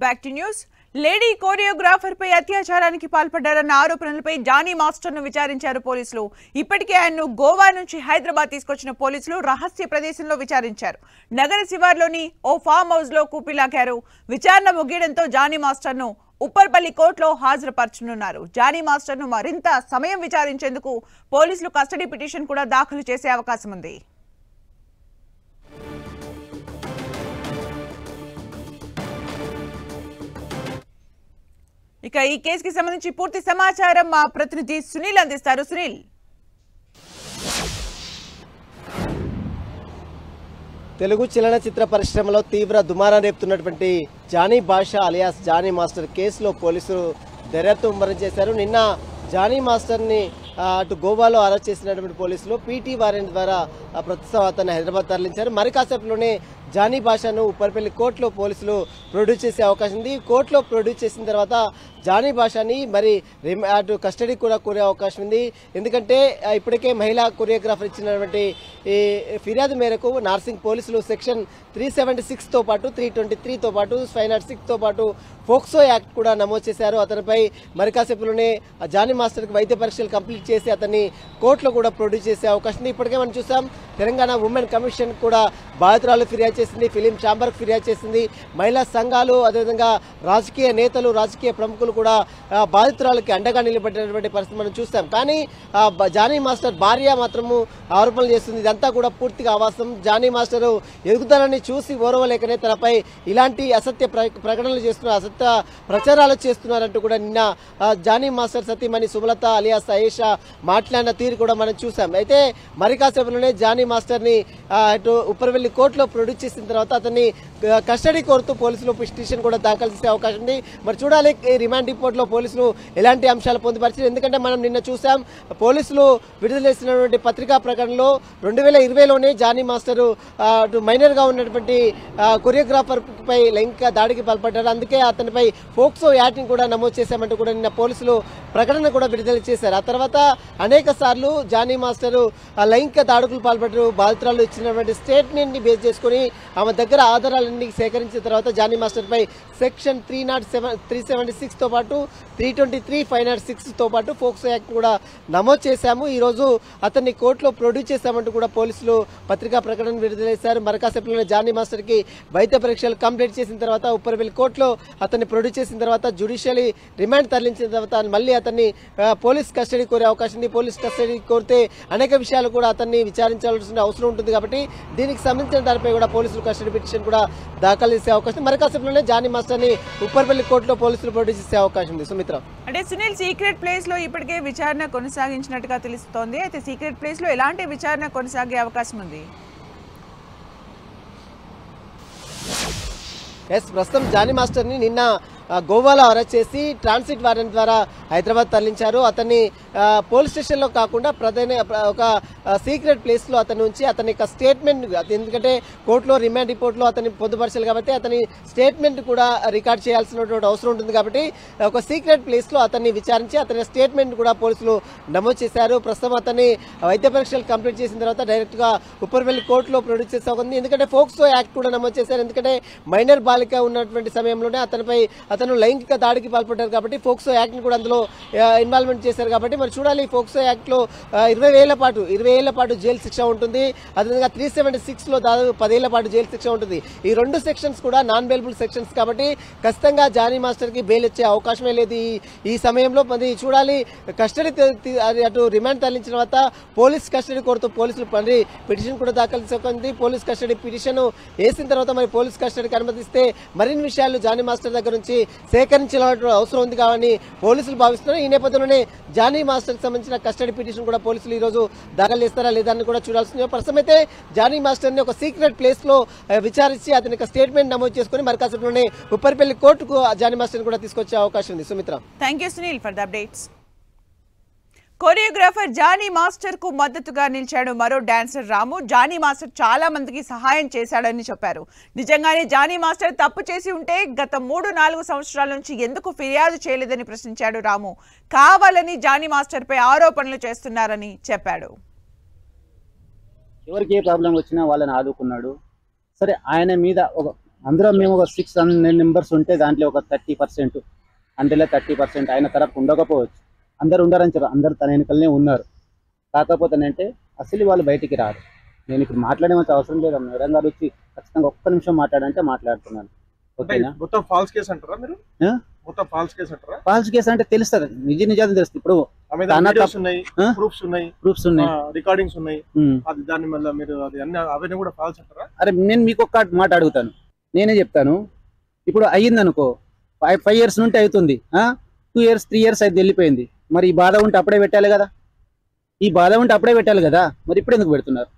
Back to news. Lady choreographer పై అత్యాచారానికి పాల్పడ్డారన్న ఆరోపణలపై జానీ మాస్టర్ ను విచారించారు పోలీసులు. ఇప్పటికే ఆయన్ను గోవా నుంచి హైదరాబాద్ తీసుకొచ్చిన పోలీసులు రహస్య ప్రదేశంలో విచారించారు. నగర శివార్లోని ఓ ఫామ్ హౌస్ లో కూపిలాగారు. విచారణ ముగియడంతో జానీ మాస్టర్ ను ఉప్పర్పల్లి కోర్టులో హాజరుపరచనున్నారు. జానీ మాస్టర్ ను మరింత సమయం విచారించేందుకు పోలీసులు కస్టడీ పిటిషన్ కూడా దాఖలు చేసే అవకాశం ఉంది. ఇక ఈ కేసుకి సంబంధించి పూర్తి సమాచారం మా ప్రతినిధి సునీల్ అందిస్తారు. సునీల్, తెలుగు చలనచిత్ర పరిశ్రమలో తీవ్ర దుమారం రేపుతున్నటువంటి జానీ బాషా అలియాస్ జానీ మాస్టర్ కేసులో పోలీసులు దర్యాప్తు ముమ్మరం చేశారు. నిన్న జానీ మాస్టర్ని అటు గోవాలో అరెస్ట్ చేసినటువంటి పోలీసులు పీటీ వారెంట్ ద్వారా ప్రస్తుతం అతన్ని హైదరాబాద్ తరలించారు. మరి కాసేపట్లోనే జానీ బాషాను ఉప్పర్పల్లి కోర్టులో పోలీసులు ప్రొడ్యూస్ చేసే అవకాశం ఉంది. కోర్టులో ప్రొడ్యూస్ చేసిన తర్వాత జానీ బాషాని మరి అటు కస్టడీ కూడా కోరే అవకాశం ఉంది. ఎందుకంటే ఇప్పటికే మహిళా కొరియోగ్రాఫర్ ఇచ్చినటువంటి ఈ ఫిర్యాదు మేరకు నార్సింగ్ పోలీసులు సెక్షన్ 376తో పాటు 323తో పాటు 506తో పాటు ఫోక్సో యాక్ట్ కూడా నమోదు చేశారు. అతనిపై మరి కాసేపులోనే జానీ మాస్టర్కి వైద్య పరీక్షలు కంప్లీట్ చేసి అతన్ని కోర్టులో కూడా ప్రొడ్యూస్ చేసే అవకాశం ఉంది. ఇప్పటికే మనం చూసాం తెలంగాణ ఉమెన్ కమిషన్ కూడా బాధితురాలు ఫిర్యాదు చేసింది, ఫిలిం ఛాంబర్కు ఫిర్యాదు చేసింది. మహిళా సంఘాలు అదేవిధంగా రాజకీయ నేతలు, రాజకీయ ప్రముఖులు కూడా బాధితురాలకి అండగా నిలబడినటువంటి పరిస్థితి మనం చూస్తాం. కానీ జానీ మాస్టర్ భార్య మాత్రము ఆరోపణలు చేస్తుంది. ఇదంతా కూడా పూర్తిగా అవాస్తవం. జానీ మాస్టర్ ఎదుగుదలని చూసి ఓర్వలేకనే తనపై ఇలాంటి అసత్య ప్రకటనలు చేస్తున్నారు, అసత్య ప్రచారాలు చేస్తున్నారంటూ కూడా నిన్న జానీ మాస్టర్ సతీమణి సుమలత అలియాస్ అయేషా మాట్లాడిన తీరు కూడా మనం చూసాం. అయితే మరి కాసేపులోనే జానీ మాస్టర్ని అటు ఉప్పర్వెల్లి కోర్టులో ప్రొడ్యూస్ చేసిన తర్వాత అతన్ని కస్టడీ కోరుతూ పోలీసులు పిటిషన్ కూడా దాఖలు చేసే అవకాశం ఉంది. మరి చూడాలి రిమాండ్ రిపోర్ట్లో పోలీసులు ఎలాంటి అంశాలు పొందుపరిచారు. ఎందుకంటే మనం నిన్న చూసాం పోలీసులు విడుదల చేసినటువంటి పత్రికా ప్రకటనలో 2020లోనే జానీ మాస్టర్ మైనర్గా ఉన్నటువంటి కొరియోగ్రాఫర్ పై లైంగిక దాడికి పాల్పడ్డారు. అందుకే అతనిపై ఫోక్సో యాక్ట్ని కూడా నమోదు చేశామంటూ కూడా నిన్న పోలీసులు ప్రకటన కూడా విడుదల చేశారు. ఆ తర్వాత అనేక సార్లు జానీ మాస్టర్ లైంగిక దాడులకు పాల్పడ్డారు. బాధితురాలు ఇచ్చినటువంటి స్టేట్మెంట్ని బేస్ చేసుకుని ఆమె దగ్గర ఆధారాలన్నీ సేకరించిన తర్వాత జానీ మాస్టర్ పై సెక్షన్ 376తో పాటు 323, 506తో పాటు ఫోక్సో యాక్ట్ కూడా నమోదు చేశాము. ఈరోజు అతన్ని కోర్టులో ప్రొడ్యూస్ చేశామంటూ కూడా పోలీసులు పత్రికా ప్రకటన విడుదల చేశారు. మరకాసేపులోనే జానీ మాస్టర్కి వైద్య పరీక్షలు కంప్లీట్ చేసిన తర్వాత ఉప్పర్వెల్లి కోర్టులో అతన్ని ప్రొడ్యూస్ చేసిన తర్వాత జ్యుడిషియరీ రిమాండ్ తరలించిన తర్వాత మళ్ళీ అతన్ని పోలీస్ కస్టడీ కోరే అవకాశం ఉంది. పోలీస్ కస్టడీ కోరితే అనేక విషయాలు కూడా అతన్ని విచారించాల్సిన అవసరం ఉంటుంది. కాబట్టి దీనికి సంబంధించిన దానిపై కూడా పోలీసులు కస్టడీ పిటిషన్ కూడా దాఖలు చేసే అవకాశం ఉంది. మరకాసేపులోనే జానీ మాస్టర్ని ఉప్పర్పల్లి కోర్టులో పోలీసులు ప్రొడ్యూస్ చేసే అవకాశం ఉంది. సుమిత్ర, అంటే సునీల్, సీక్రెట్ ప్లేస్ లో ఇప్పటికే విచారణ కొనసాగించినట్టుగా తెలుస్తోంది. అయితే సీక్రెట్ ప్లేస్ లో ఎలాంటి విచారణ కొనసాగే అవకాశం ఉంది? ప్రస్తుతం జానీ మాస్టర్ని నిన్న గోవాలో అరెస్ట్ చేసి ట్రాన్సిట్ వారెంట్ ద్వారా హైదరాబాద్ తరలించారు. అతన్ని పోలీస్ స్టేషన్లో కాకుండా ఒక సీక్రెట్ ప్లేస్లో అతని ఉంచి అతని యొక్క స్టేట్మెంట్, ఎందుకంటే కోర్టులో రిమాండ్ రిపోర్ట్లో అతన్ని పొందుపరచాలి కాబట్టి అతని స్టేట్మెంట్ కూడా రికార్డ్ చేయాల్సినటువంటి అవసరం ఉంటుంది. కాబట్టి ఒక సీక్రెట్ ప్లేస్లో అతన్ని విచారించి అతని స్టేట్మెంట్ కూడా పోలీసులు నమోదు చేశారు. ప్రస్తుతం అతన్ని వైద్య పరీక్షలు కంప్లీట్ చేసిన తర్వాత డైరెక్ట్గా ఉప్పర్వెల్లి కోర్టులో ప్రొడ్యూస్ చేసే ఉంది. ఎందుకంటే ఫోక్సో యాక్ట్ కూడా నమోదు చేశారు. ఎందుకంటే మైనర్ బాలిక ఉన్నటువంటి సమయంలోనే అతను లైంగిక దాడికి పాల్పడ్డారు కాబట్టి ఫోక్సో యాక్ట్ని కూడా అందులో ఇన్వాల్వ్మెంట్ చేశారు. కాబట్టి మరి చూడాలి, ఫోక్సో యాక్ట్లో 20 ఏళ్ల పాటు జైలు శిక్ష ఉంటుంది. అదేవిధంగా 376లో దాదాపు 10 ఏళ్ల పాటు జైలు శిక్ష ఉంటుంది. ఈ రెండు సెక్షన్స్ కూడా నాన్ బెయిలబుల్ సెక్షన్స్ కాబట్టి ఖచ్చితంగా జానీ మాస్టర్కి బెయిల్ వచ్చే అవకాశమే లేదు ఈ సమయంలో. మరి చూడాలి, కస్టడీ అటు రిమాండ్ తరలించిన తర్వాత పోలీస్ కస్టడీ కోరుతూ పోలీసులు మరి పిటిషన్ కూడా దాఖలు చేసుకుంది. పోలీస్ కస్టడీ పిటిషన్ వేసిన తర్వాత మరి పోలీస్ కస్టడీకి అనుమతిస్తే మరిన్ని విషయాలు జానీ మాస్టర్ దగ్గర నుంచి సేకరించాల్సిన అవసరం ఉంది కాబట్టి పోలీసులు భావిస్తున్నారు. ఈ నేపథ్యంలోనే జానీ మాస్టర్కి సంబంధించిన కస్టడీ పిటిషన్ కూడా పోలీసులు ఈ రోజు దాఖలు చేస్తారా లేదా అని కూడా చూడాల్సింది. ప్రస్తుతం అయితే జానీ మాస్టర్ని ఒక సీక్రెట్ ప్లేస్ లో విచారించి అతని స్టేట్మెంట్ నమోదు చేసుకుని మరి కాసేపులోనే ఉప్పర్పల్లి కోర్టుకు జానీ మాస్టర్ని కూడా తీసుకొచ్చే అవకాశం ఉంది. Sumitra, thank you Sunil for the updates. Choreographer Jani master కు మద్దతుగా నిలిచాడు మరో డాన్సర్ రాము. జానీ మాస్టర్ చాలా మందికి సహాయం చేశాడని చెప్పారు. నిజంగానే జానీ మాస్టర్ తప్పు చేసి ఉంటే గత 3-4 సంవత్సరాల నుంచి ఎందుకు ఫిర్యాదు చేయలేదని ప్రశ్నించాడు రాము. కావాలని జానీ మాస్టర్ పై ఆరోపణలు చేస్తున్నారని చెప్పాడు. ఎవరికి ఏ ప్రాబ్లం వచ్చినా వాళ్ళని ఆదుకున్నాడు. సరే, ఆయన మీద ఒక అందులో మేము ఒక 600 మెంబర్స్ ఉంటే దాంట్లో ఒక 30%, అందులో 30% ఆయన తరపు ఉండకపోవచ్చు. అందరు ఉండరని చెప్పారు, అందరు తన వెనుకలనే ఉన్నారు. కాకపోతే అంటే అసలు వాళ్ళు బయటికి రారు. నేను ఇప్పుడు మాట్లాడేమంత అవసరం లేదు. మేడం గారు వచ్చి ఖచ్చితంగా ఒక్క నిమిషం మాట్లాడంటే మాట్లాడుతున్నాను. ఓకేనా? మొత్తం ఫాల్స్ కేసు అంటారా మీరు? మొత్తం ఫాల్స్ కేసు అంటారా? ఫాల్స్ కేసు అంటే తెలుస్తుంది, నిజాలు తెలుస్తుంది. ఇప్పుడు ప్రూఫ్స్ ఉన్నాయి, రికార్డింగ్స్ ఉన్నాయి. అది దాని వల్ల మీరు అది అన్ని అవన్నీ కూడా ఫాల్స్ అంటారా? అరే నేను మీకు ఒక్క మాట అడుగుతాను, నేనే చెప్తాను. ఇప్పుడు అయ్యింది అనుకో, 5 years నుండి అవుతుంది, 2 years 3 years అయితే వెళ్ళిపోయింది. మరి ఈ బాధ ఉంటే అప్పుడే పెట్టాలి కదా, మరి ఇప్పుడు ఎందుకు పెడుతున్నారు?